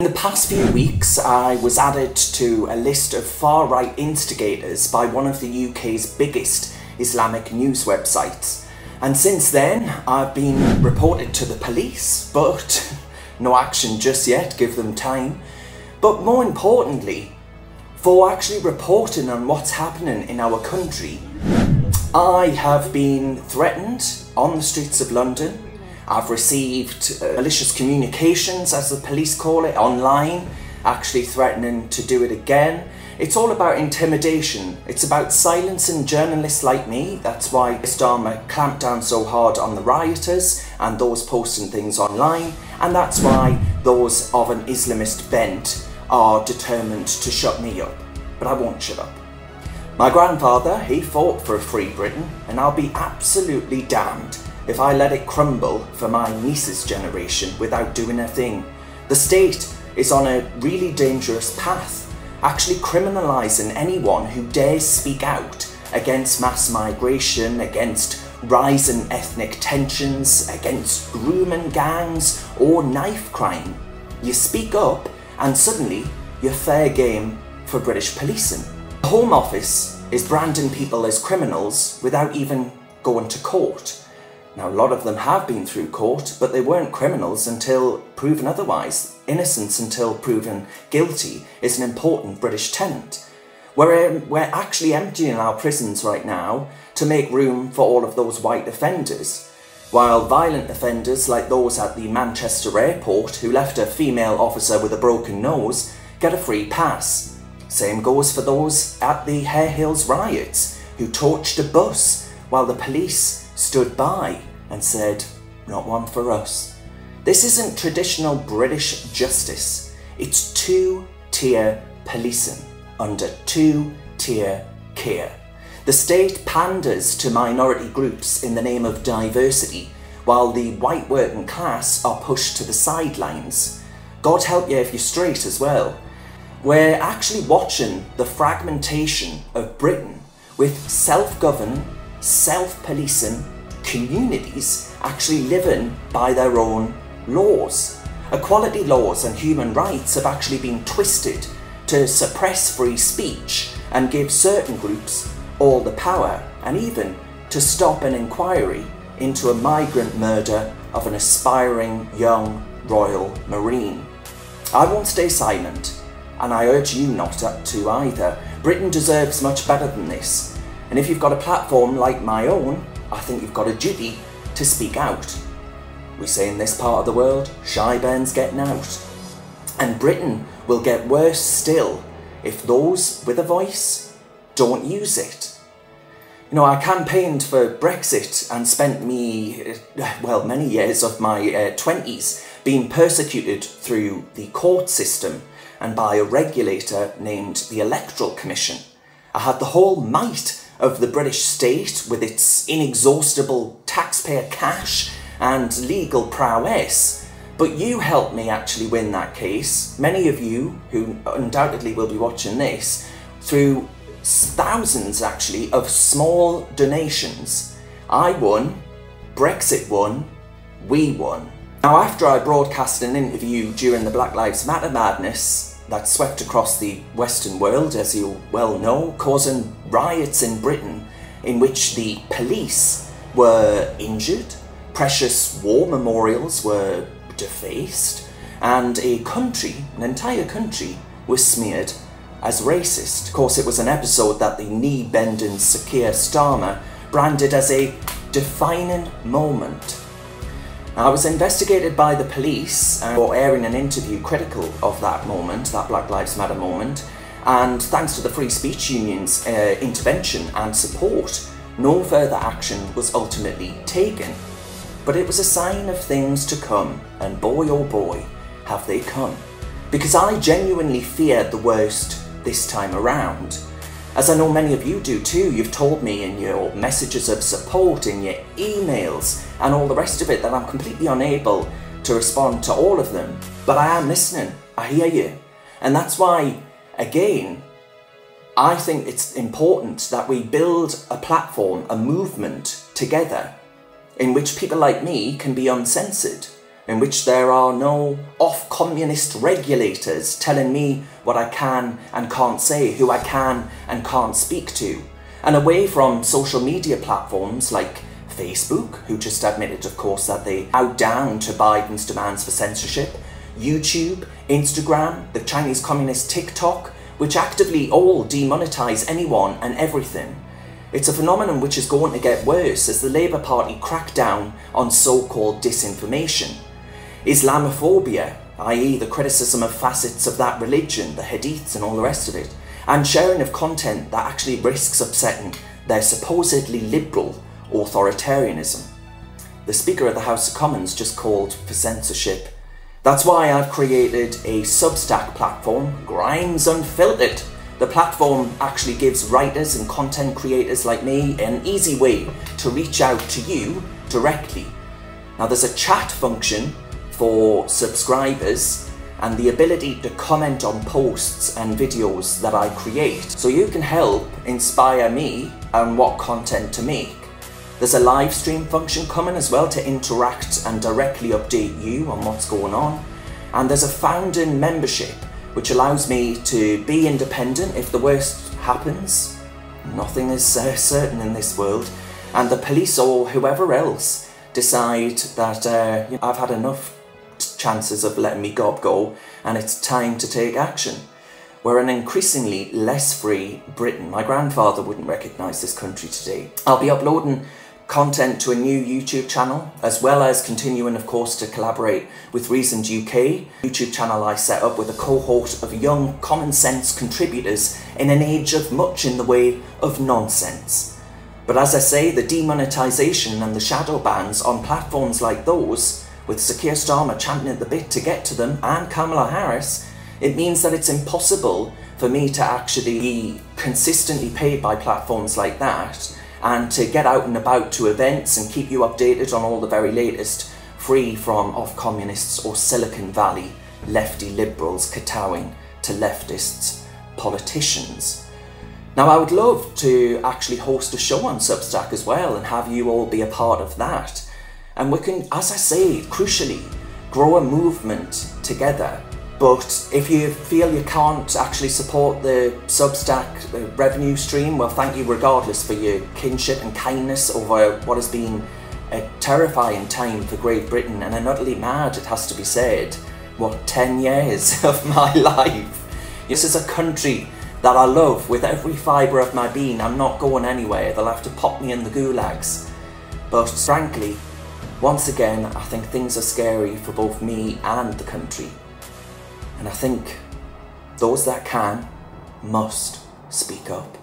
In the past few weeks, I was added to a list of far-right instigators by one of the UK's biggest Islamic news websites. And since then, I've been reported to the police, but no action just yet, give them time. But more importantly, for actually reporting on what's happening in our country, I have been threatened on the streets of London. I've received malicious communications, as the police call it, online, actually threatening to do it again. It's all about intimidation. It's about silencing journalists like me. That's why Starmer clamped down so hard on the rioters and those posting things online. And that's why those of an Islamist bent are determined to shut me up. But I won't shut up. My grandfather, he fought for a free Britain, and I'll be absolutely damned if I let it crumble for my niece's generation without doing a thing. The state is on a really dangerous path, actually criminalising anyone who dares speak out against mass migration, against rising ethnic tensions, against grooming gangs or knife crime. You speak up and suddenly you're fair game for British policing. The Home Office is branding people as criminals without even going to court. Now, a lot of them have been through court, but they weren't criminals until proven otherwise. Innocence until proven guilty is an important British tenet. We're actually emptying our prisons right now to make room for all of those white offenders, while violent offenders like those at the Manchester airport who left a female officer with a broken nose get a free pass. Same goes for those at the Hare Hills riots who torched a bus while the police stood by and said, "Not one for us." This isn't traditional British justice. It's two-tier policing under two-tier care. The state panders to minority groups in the name of diversity, while the white working class are pushed to the sidelines. God help you if you're straight as well. We're actually watching the fragmentation of Britain with self-governed, self-policing communities actually living by their own laws. Equality laws and human rights have actually been twisted to suppress free speech and give certain groups all the power, and even to stop an inquiry into a migrant murder of an aspiring young Royal Marine. I won't stay silent, and I urge you not to either. Britain deserves much better than this. And if you've got a platform like my own, I think you've got a duty to speak out. We say in this part of the world, shy Ben's getting out. And Britain will get worse still if those with a voice don't use it. You know, I campaigned for Brexit and spent many years of my 20s being persecuted through the court system and by a regulator named the Electoral Commission. I had the whole might of the British state with its inexhaustible taxpayer cash and legal prowess. But you helped me actually win that case, many of you who undoubtedly will be watching this, through thousands actually of small donations. I won, Brexit won, we won. Now, after I broadcast an interview during the Black Lives Matter madness that swept across the Western world, as you well know, causing riots in Britain in which the police were injured, precious war memorials were defaced, and an entire country was smeared as racist. Of course, it was an episode that the knee-bending Sir Keir Starmer branded as a defining moment. I was investigated by the police for airing an interview critical of that moment, that Black Lives Matter moment, and thanks to the Free Speech Union's intervention and support, no further action was ultimately taken. But it was a sign of things to come, and boy oh boy, have they come. Because I genuinely feared the worst this time around. As I know many of you do too, you've told me in your messages of support, in your emails, and all the rest of it that I'm completely unable to respond to all of them. But I am listening, I hear you. And that's why, again, I think it's important that we build a platform, a movement together, in which people like me can be uncensored. in which there are no off-communist regulators telling me what I can and can't say, who I can and can't speak to, and away from social media platforms like Facebook, who just admitted, of course, that they bowed down to Biden's demands for censorship, YouTube, Instagram, the Chinese Communist TikTok, which actively all demonetize anyone and everything. It's a phenomenon which is going to get worse as the Labour Party crack down on so-called disinformation. Islamophobia, i.e. the criticism of facets of that religion, the hadiths and all the rest of it, and sharing of content that actually risks upsetting their supposedly liberal authoritarianism. The Speaker of the House of Commons just called for censorship. That's why I've created a Substack platform, Grimes Unfiltered. The platform actually gives writers and content creators like me an easy way to reach out to you directly. Now there's a chat function for subscribers and the ability to comment on posts and videos that I create, so you can help inspire me on what content to make. There's a live stream function coming as well to interact and directly update you on what's going on. And there's a founding membership which allows me to be independent if the worst happens. Nothing is certain in this world. And the police or whoever else decide that I've had enough chances of letting me go and it's time to take action. We're an increasingly less free Britain. My grandfather wouldn't recognise this country today. I'll be uploading content to a new YouTube channel, as well as continuing, of course, to collaborate with Reasoned UK, YouTube channel I set up with a cohort of young common sense contributors in an age of much in the way of nonsense. But as I say, the demonetisation and the shadow bans on platforms like those, with Sir Keir Starmer champing at the bit to get to them, and Kamala Harris, it means that it's impossible for me to actually be consistently paid by platforms like that and to get out and about to events and keep you updated on all the very latest, free from off-communists or Silicon Valley lefty liberals kowtowing to leftists, politicians. Now I would love to actually host a show on Substack as well and have you all be a part of that. And we can, as I say, crucially, grow a movement together. But if you feel you can't actually support the Substack revenue stream, well, thank you regardless for your kinship and kindness over what has been a terrifying time for Great Britain and an utterly mad, it has to be said, 10 years of my life. This is a country that I love with every fibre of my being. I'm not going anywhere. They'll have to pop me in the gulags. But frankly, once again, I think things are scary for both me and the country. And I think those that can must speak up.